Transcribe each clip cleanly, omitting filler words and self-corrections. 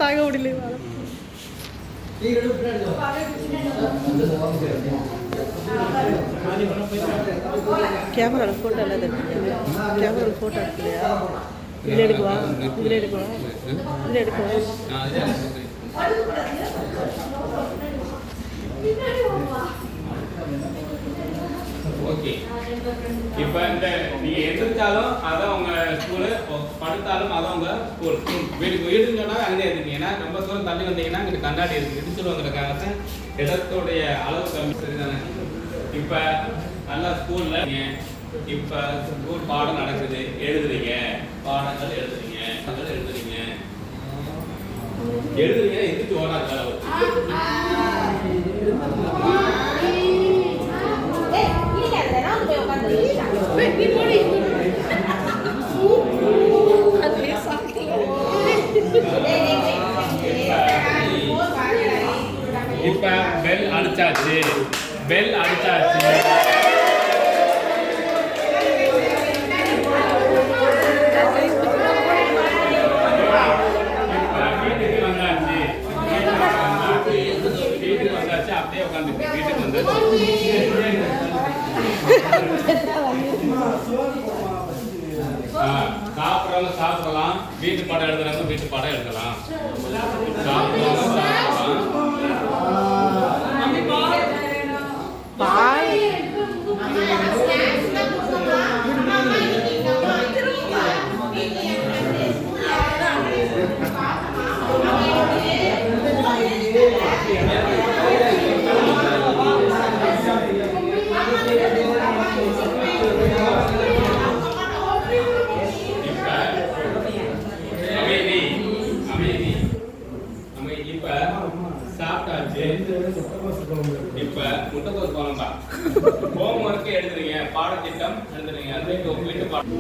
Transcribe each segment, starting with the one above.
தாங்க முடியல. கேமராவில் ஃபோட்டோ எல்லாம் எடுத்துருக்கீங்க. கேமராவில் ஃபோட்டோ எடுக்கலையா? இதில் எடுக்குவா, இதில் எடுக்குவா, இதில் எடுக்குவா. ஓகே, இப்போ இந்த நீங்கள் எந்திரிச்சாலும் அதான் உங்கள் ஸ்கூலு, படுத்தாலும் அதான் உங்கள் ஸ்கூல். வீட்டுக்கு வீடுன்னு சொன்னால் அங்கே இருக்கீங்க. ஏன்னா ரொம்ப தூரம் தள்ளி வந்தீங்கன்னா இங்கே கண்ணாடி இருக்குது, இடிச்சுடுவாங்கிறதுக்காக இடத்துடைய அளவு கம்மி. சரிதானே? இப்போ நல்லா ஸ்கூலில் இப்போ ஸ்கூல் பாடம் நடக்குது, எழுதுறீங்க, பாடங்கள் எழுதுறீங்க, எழுதுறீங்க எழுதுறீங்க எந்திரிச்சு ஓடாது அளவு. இப்ப பெல் அடிச்சாச்சு, பெல் அடிச்சாச்சு. வீட்டுக்கு வந்தாச்சு, வீட்டுக்கு வந்தாச்சு. அப்படியே உட்காந்துருக்கு. வீட்டுக்கு வந்தாச்சு. சாப்பிட்றவங்க சாப்பிடலாம், வீட்டு பாடம் எழுதுறவங்க வீட்டு பாடம் எழுதலாம். சாப்பிட்றவங்க சாப்பிடலாம். இப்ப முட்டைக்கோஸ் குழம்பா ஹோம் ஒர்க் எழுதுறீங்க, பாடத்திட்டம் எழுதுறீங்க, அதுக்கு உங்க வீட்டு பாடம்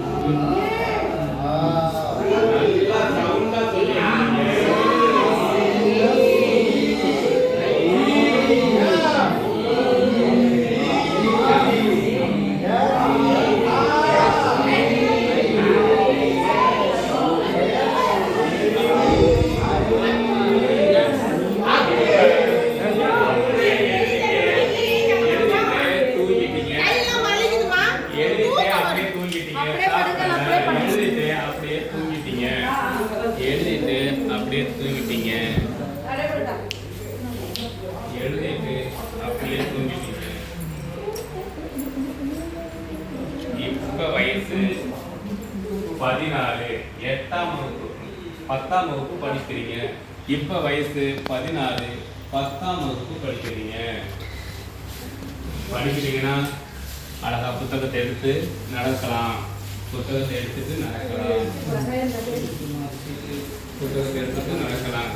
நல்லா சவுண்டா சொல்லுங்க. இப்ப வயசு 14, 8ஆம் வகுப்பு 10ஆம் வகுப்பு படிக்கிறீங்க. இப்ப வயசு 14, 10ஆம் வகுப்பு படிக்கிறீங்க. படிக்கிறீங்கன்னா அழகா புத்தகத்தை எடுத்து நடக்கலாம், புத்தகத்தை எடுத்துட்டு நடக்கலாம், புத்தகத்தை எடுத்துட்டு நடக்கலாம்.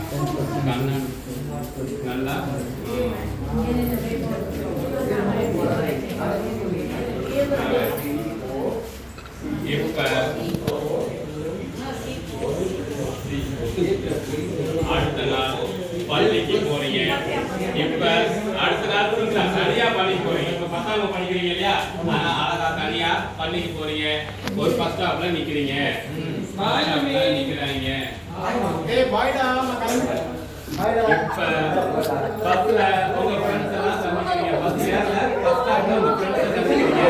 நல்லா இப்ப அடுத்த நாள் பள்ளிக்கு போறீங்க. இப்ப அடுத்த நாள் தனியா பள்ளிக்கு போறீங்க. இப்ப 10ஆம் படிக்கிறீங்க இல்லையா, ஆனா அழகா தனியா பள்ளிக்கு போறீங்க. ஒரு பஸ் ஸ்டாப்ல நிக்கிறீங்க, நிக்கிறாங்க. இப்ப பஸ்ல உங்க ஃப்ரெண்ட்ஸ் எல்லாம் சந்திக்கிறீங்க. பஸ் ஸ்டாப்ல உங்க ஃப்ரெண்ட்ஸ் சந்திக்கிறீங்க.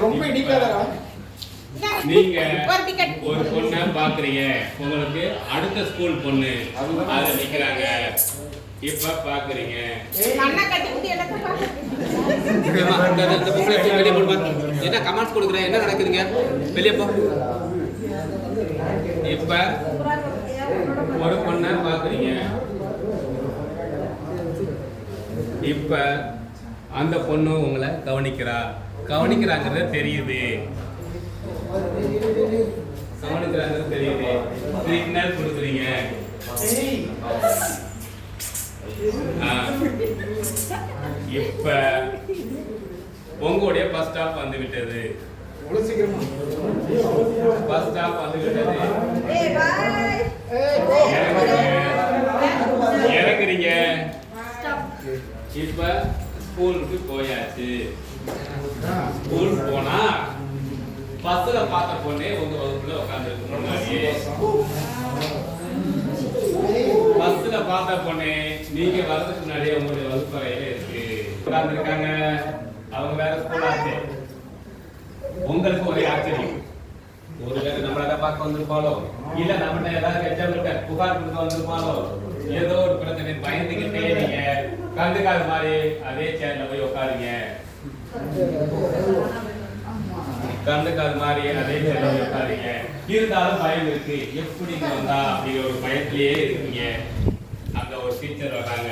ரொம்ப இடிக்காதடா. நீங்க ஒரு பொண்ணை பாக்குறீங்க, உங்களுக்கு அடுத்த ஸ்கூல் பொண்ணு அத நிக்கிறாங்க, இப்ப பாக்குறீங்க. என்ன கமெண்ட்ஸ் கொடுக்குறேன், என்ன நடக்குதுங்க, வெளியே போ. இப்ப ஒரு பொண்ணை பாக்குறீங்க, இப்ப அந்த பொண்ணு உங்களை கவனிக்கிறாங்கிறது தெரியுது, சிக்னல் கொடுக்குறீங்க. இப்ப உங்களுடைய பஸ் ஸ்டாப் வந்து விட்டது, பஸ் ஸ்டாப் வந்து விட்டது, இறங்குறீங்க. இப்ப ஸ்கூலுக்கு போயாச்சு. ஸ்கூல் போனா பஸ்ல பார்த்த பொண்ணே உங்க வகுப்புல உட்கார்ந்து முன்னாடியே, பஸ்ல பார்த்த பொண்ணே நீங்க வர்றதுக்கு முன்னாடியே உங்களுடைய வகுப்பறையில இருக்கு உட்கார்ந்து இருக்காங்க. அவங்க வேற ஸ்கூல் ஆச்சு. உங்களுக்கு ஒரே ஆச்சரியம், ஒருவேளை நம்மள பார்க்க வந்திருப்பாளோ, இல்ல நம்மகிட்ட ஏதாவது எச்சரிக்கை புகார் கொடுக்க வந்திருப்பாளோ, ஏதோ ஒரு பிரச்சனை பயந்துகிட்டே நீங்க கண்டுக்காத மாதிரி அதே சேர்ல போய் உட்காருங்க. கண்டுக்காத மாதிரி அதே சேர்ல போய் உட்காருங்க. இருந்தாலும் பயம் இருக்கு, எப்படி வந்தா அப்படிங்கிற ஒரு பயத்திலேயே இருக்கீங்க. அங்க ஒரு டீச்சர் வராங்க.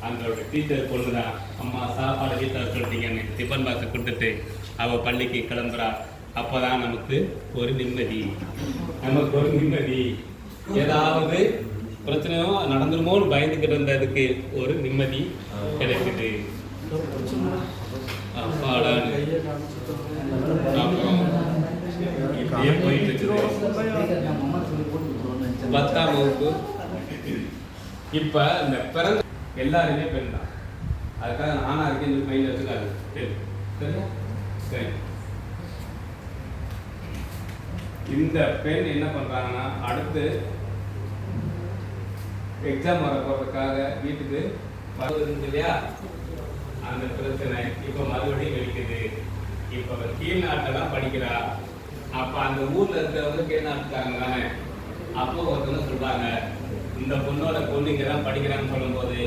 அந்த டீச்சர் பொண்ணுதான், அம்மா சாப்பாடு வீட்டில் சொல்லிட்டீங்கன்னு டிஃபன் பாக்ஸை கொடுத்துட்டு அவ பள்ளிக்கு கிளம்புறா. அப்பதான் நமக்கு ஒரு நிம்மதி, ஏதாவது பிரச்சனையோ நடந்துருமோன்னு பயந்துகிட்டு இருந்ததுக்கு ஒரு நிம்மதி கிடைக்குது. அப்பாடான்னு அப்புறம் இப்படியே போயிட்டு இருக்குது 10ஆம் வகுப்பு. இப்ப இந்த பிறந்த எல்லாருமே பெண் தான், அதுக்காக நானா இருக்கேன் மைண்ட் வச்சுக்காது. சரியா? சரி. இந்த பெண் என்ன பண்றாங்கன்னா, அடுத்து எக்ஸாம் வர போறதுக்காக வீட்டுக்கு வருது இல்லையா, அந்த பிரச்சனை இப்ப மறுபடியும் வெடிக்குது. இப்ப கீழ் நாட்டெல்லாம் படிக்கிறா. அப்ப அந்த ஊர்ல இருக்கிறவங்க கீழ் நாட்டுக்காரங்க தானே. அப்போ ஒருத்தவங்க சொல்றாங்க, இந்த பொண்ணோட பொண்ணு இங்கதான் படிக்கிறான்னு சொல்லும் போது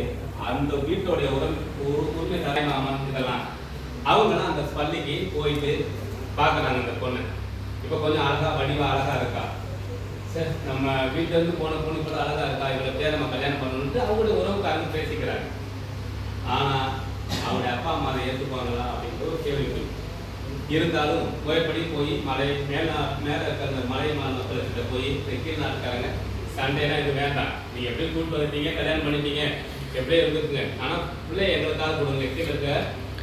அந்த வீட்டோடைய உரிமை தலைமாமன் இதெல்லாம் அவங்களாம் அந்த பள்ளிக்கு போயிட்டு பாக்குறாங்க. இந்த பொண்ணு இப்ப கொஞ்சம் அழகா வடிவா அழகா இருக்கா. சரி, நம்ம வீட்டுல இருந்து போன பொண்ணு கூட அழகா இருக்கா, இவளை பேர் நம்ம கல்யாணம் பண்ணணும்ட்டு அவங்களுடைய உறவுக்காரங்க பேசிக்கிறாங்க. ஆனா அவருடைய அப்பா அம்மா அதை ஏற்றுப்பாங்களா அப்படின்ற ஒரு கேள்வி. இருந்தாலும் முறைப்படி போய் மேல இருக்கிற அந்த மலை மக்கள்கிட்ட போய் கீழ் நாட்டுக்காரங்க சண்டைலாம் இது வேண்டாம், நீங்க எப்படியும் கூட்டு வந்துட்டீங்க, கல்யாணம் பண்ணிட்டீங்க, எப்படியே இருந்துக்குங்க, ஆனா பிள்ளைய எங்களுக்காக கொடுங்க, கீழே இருக்க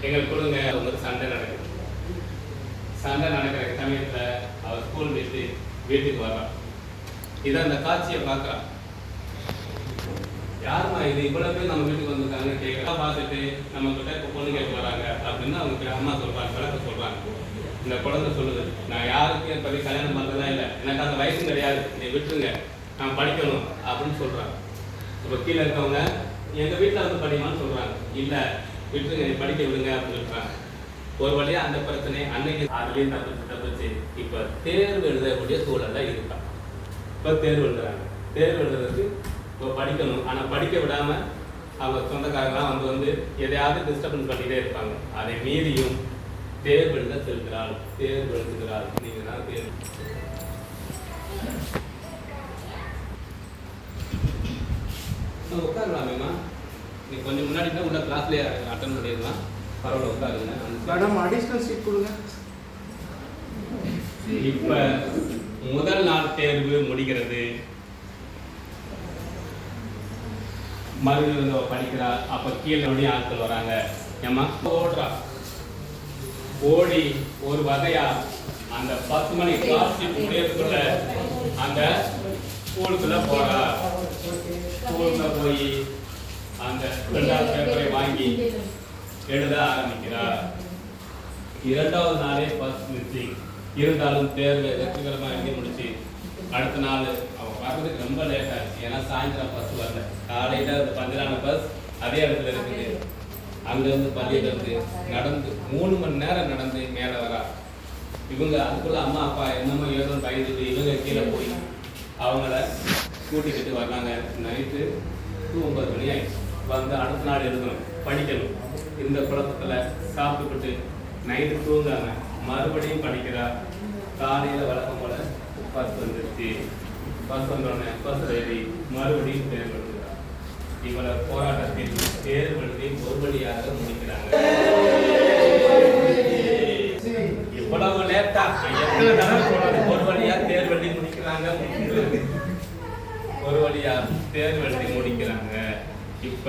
எங்களுக்கு கொடுங்க. அவங்களுக்கு சண்டை நடக்குது. சண்டை நடக்கிற சமயத்துல அவர் ஸ்கூல் விட்டு வீட்டுக்கு வர்றான். இதை அந்த காட்சியை பார்க்கறான். யாருமா இது, இவ்வளவு பேர் நம்ம வீட்டுக்கு வந்திருக்காங்க கேட்கலாம் பார்த்துட்டு நம்ம கிட்ட இப்போ பொண்ணு கேட்க வராங்க அப்படின்னு அவங்க அம்மா சொல்றாங்க, விளக்க சொல்றாங்க. இந்த குழந்தை சொல்லுது, நான் யாருக்கு என் பற்றி கல்யாணம் பண்ணுறதா இல்லை, எனக்கு அந்த வயசும் கிடையாது, நீ விட்டுருங்க, நான் படிக்கணும் அப்படின்னு சொல்றாங்க. இப்போ கீழே இருக்கவங்க எங்க வீட்டில் வந்து படிக்கணும்னு சொல்றாங்க. இல்லை விட்டுருங்க, நீ படிக்க விடுங்க அப்படின்னு சொல்றாங்க. ஒரு வழியா அந்த பிரச்சனை அன்னைக்கு அதுலேயும் தப்பிச்சு இப்போ தேர்வு எழுதக்கூடிய சூழல்ல இருக்கா. இப்போ தேர்வு எழுதுறாங்க. தேர்வு எழுதுறதுக்கு இப்போ படிக்கணும், ஆனால் படிக்க விடாம அவங்க சொந்தக்காரங்களாம் வந்து எதையாவது டிஸ்டர்பன்ஸ் பண்ணிட்டே இருப்பாங்க. அதை மீறியும் தேர்வு எழுத செல்கிறாள், தேர்வு எழுதுகிறாள். நீங்க தான் தேர்வு உட்காரலாமேம்மா, நீ கொஞ்சம் முன்னாடி உள்ள கிளாஸ்லேயே அட்டன் பண்ணிடலாம், பரவாயில்ல உட்காருங்க. மேடம் அடிஷனல் சீட் கொடுங்க. இப்ப முதல் நாள் தேர்வு முடிகிறது. மறுபடியும் படிக்கிறா. அப்ப கீழே ஆட்கள் வராங்க. ஏமா ஓடுறா, ஓடி ஒரு வகையா அந்த 10 மணி கிளாஸ் முடியறதுக்குள்ள அந்த ஸ்கூலுக்குள்ள போறா. ஸ்கூலுக்குள்ள போய் அந்த 2வது பேப்பரை வாங்கி எழுத ஆரம்பிக்கிறா. 2வது நாளே ஃபர்ஸ்ட் மிஸ்ஸிங். இருந்தாலும் தேர்வு வெற்றிகரமா எழுதி முடிச்சு அடுத்த நாள் அவன் வர்றதுக்கு ரொம்ப லேட் ஆச்சு. ஏன்னா சாயந்தரம் பஸ் வரல. காலையில அந்த பஞ்சரான பஸ் அதே இடத்துல இருக்குது. அங்கிருந்து பள்ளியில இருந்து நடந்து 3 மணி நேரம் நடந்து மேலே வரா. இவங்க அதுக்குள்ள அம்மா அப்பா என்னமோ ஏதோ பயந்துட்டு இவங்க கீழே போய் அவங்கள கூட்டிக்கிட்டு வர்றாங்க. நைட்டு 9 மணி ஆயிடுச்சு. வந்து அடுத்த நாள் எழுதணும், படிக்கணும். இந்த குழப்பத்தில் சாப்பிட்டுக்கிட்டு நைட்டு தூங்காங்க. மறுபடியும் படிக்கிறா. காலையில் வழக்கம் போல பஸ் வந்துருச்சு. பஸ் வந்தோடனே பஸ் ஏறி மறுபடியும் தேர்வு எழுதுறா. இவளை போராட்டத்தில் தேர்வு எழுதி ஒரு வழியாக முடிக்கிறாங்க. இவ்வளவு லேட்டா எத்தனை தடவை போனாலும் ஒரு வழியா தேர்வு எழுதி முடிக்கிறாங்க. ஒரு வழியா தேர்வு எழுதி முடிக்கிறாங்க. இப்ப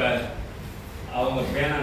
அவங்க பேனா